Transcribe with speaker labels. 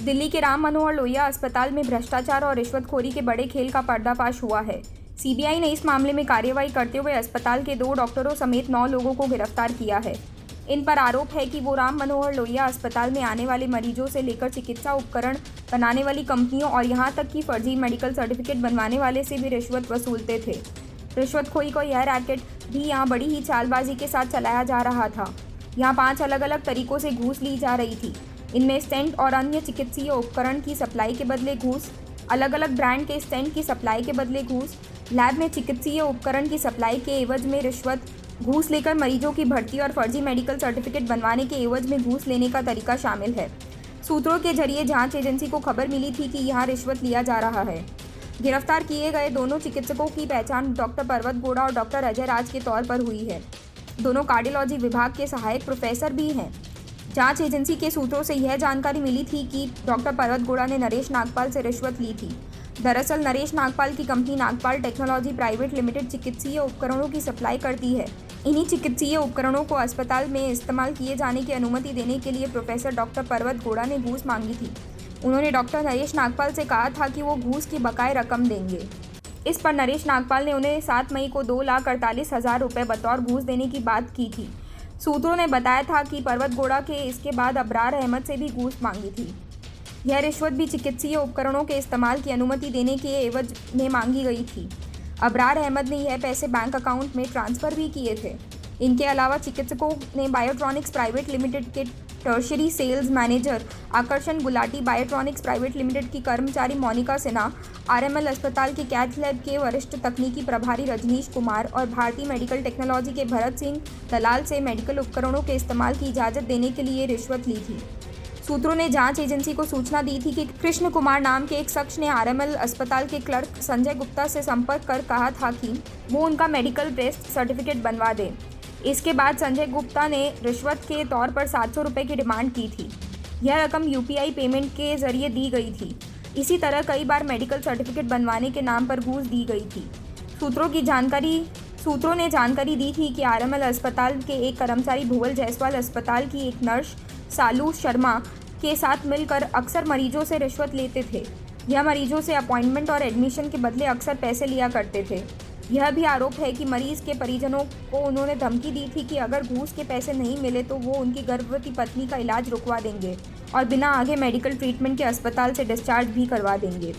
Speaker 1: दिल्ली के राम मनोहर लोहिया अस्पताल में भ्रष्टाचार और रिश्वतखोरी के बड़े खेल का पर्दाफाश हुआ है। सीबीआई ने इस मामले में कार्रवाई करते हुए अस्पताल के 2 डॉक्टरों समेत 9 लोगों को गिरफ्तार किया है। इन पर आरोप है कि वो राम मनोहर लोहिया अस्पताल में आने वाले मरीजों से लेकर चिकित्सा उपकरण बनाने वाली कंपनियों और यहां तक कि फर्जी मेडिकल सर्टिफिकेट बनवाने वाले से भी रिश्वत वसूलते थे। रिश्वतखोरी का यह रैकेट भी यहां बड़ी ही चालबाजी के साथ चलाया जा रहा था। यहां 5 अलग अलग तरीकों से घूस ली जा रही थी। इनमें स्टेंट और अन्य चिकित्सीय उपकरण की सप्लाई के बदले घूस, अलग अलग ब्रांड के स्टेंट की सप्लाई के बदले घूस, लैब में चिकित्सीय उपकरण की सप्लाई के एवज में रिश्वत, घूस लेकर मरीजों की भर्ती और फर्जी मेडिकल सर्टिफिकेट बनवाने के एवज में घूस लेने का तरीका शामिल है। सूत्रों के जरिए जांच एजेंसी को खबर मिली थी कि यहां रिश्वत लिया जा रहा है। गिरफ्तार किए गए दोनों चिकित्सकों की पहचान डॉक्टर पर्वत गौड़ा और डॉक्टर अजय राज के तौर पर हुई है। दोनों कार्डियोलॉजी विभाग के सहायक प्रोफेसर भी हैं। जांच एजेंसी के सूत्रों से यह जानकारी मिली थी कि डॉक्टर पर्वत गौड़ा ने नरेश नागपाल से रिश्वत ली थी। दरअसल नरेश नागपाल की company Nagpal technology private limited चिकित्सीय उपकरणों की सप्लाई करती है। इन्हीं चिकित्सीय उपकरणों को अस्पताल में इस्तेमाल किए जाने की अनुमति देने के लिए प्रोफेसर डॉक्टर पर्वत गौड़ा ने घूस मांगी थी। उन्होंने डॉक्टर नरेश नागपाल से कहा था कि वो घूस की बकाये रकम देंगे। इस पर नरेश नागपाल ने उन्हें 7 मई को 2,48,000 रुपये बतौर घूस देने की बात की थी। सूत्रों ने बताया था कि पर्वत गौड़ा के इसके बाद अबरार अहमद से भी घूस मांगी थी। यह रिश्वत भी चिकित्सीय उपकरणों के इस्तेमाल की अनुमति देने के एवज में मांगी गई थी। अबरार अहमद ने यह पैसे बैंक अकाउंट में ट्रांसफ़र भी किए थे। इनके अलावा चिकित्सकों ने बायोट्रॉनिक्स प्राइवेट लिमिटेड के टर्शरी सेल्स मैनेजर आकर्षण गुलाटी, बायोट्रॉनिक्स प्राइवेट लिमिटेड की कर्मचारी मोनिका सिन्हा, आरएमएल अस्पताल के कैथ लैब के वरिष्ठ तकनीकी प्रभारी रजनीश कुमार और भारतीय मेडिकल टेक्नोलॉजी के भरत सिंह दलाल से मेडिकल उपकरणों के इस्तेमाल की इजाज़त देने के लिए रिश्वत ली थी। सूत्रों ने जांच एजेंसी को सूचना दी थी कि कृष्ण कुमार नाम के एक शख्स ने आरएमएल अस्पताल के क्लर्क संजय गुप्ता से संपर्क कर कहा था कि वो उनका मेडिकल टेस्ट सर्टिफिकेट बनवा दें। इसके बाद संजय गुप्ता ने रिश्वत के तौर पर 700 रुपये की डिमांड की थी। यह रकम यूपीआई पेमेंट के जरिए दी गई थी। इसी तरह कई बार मेडिकल सर्टिफिकेट बनवाने के नाम पर घूस दी गई थी। सूत्रों ने जानकारी दी थी कि आरएमएल अस्पताल के एक कर्मचारी भुवल जायसवाल अस्पताल की एक नर्स सालू शर्मा के साथ मिलकर अक्सर मरीजों से रिश्वत लेते थे। यह मरीजों से अपॉइंटमेंट और एडमिशन के बदले अक्सर पैसे लिया करते थे। यह भी आरोप है कि मरीज के परिजनों को उन्होंने धमकी दी थी कि अगर घूस के पैसे नहीं मिले तो वो उनकी गर्भवती पत्नी का इलाज रुकवा देंगे और बिना आगे मेडिकल ट्रीटमेंट के अस्पताल से डिस्चार्ज भी करवा देंगे।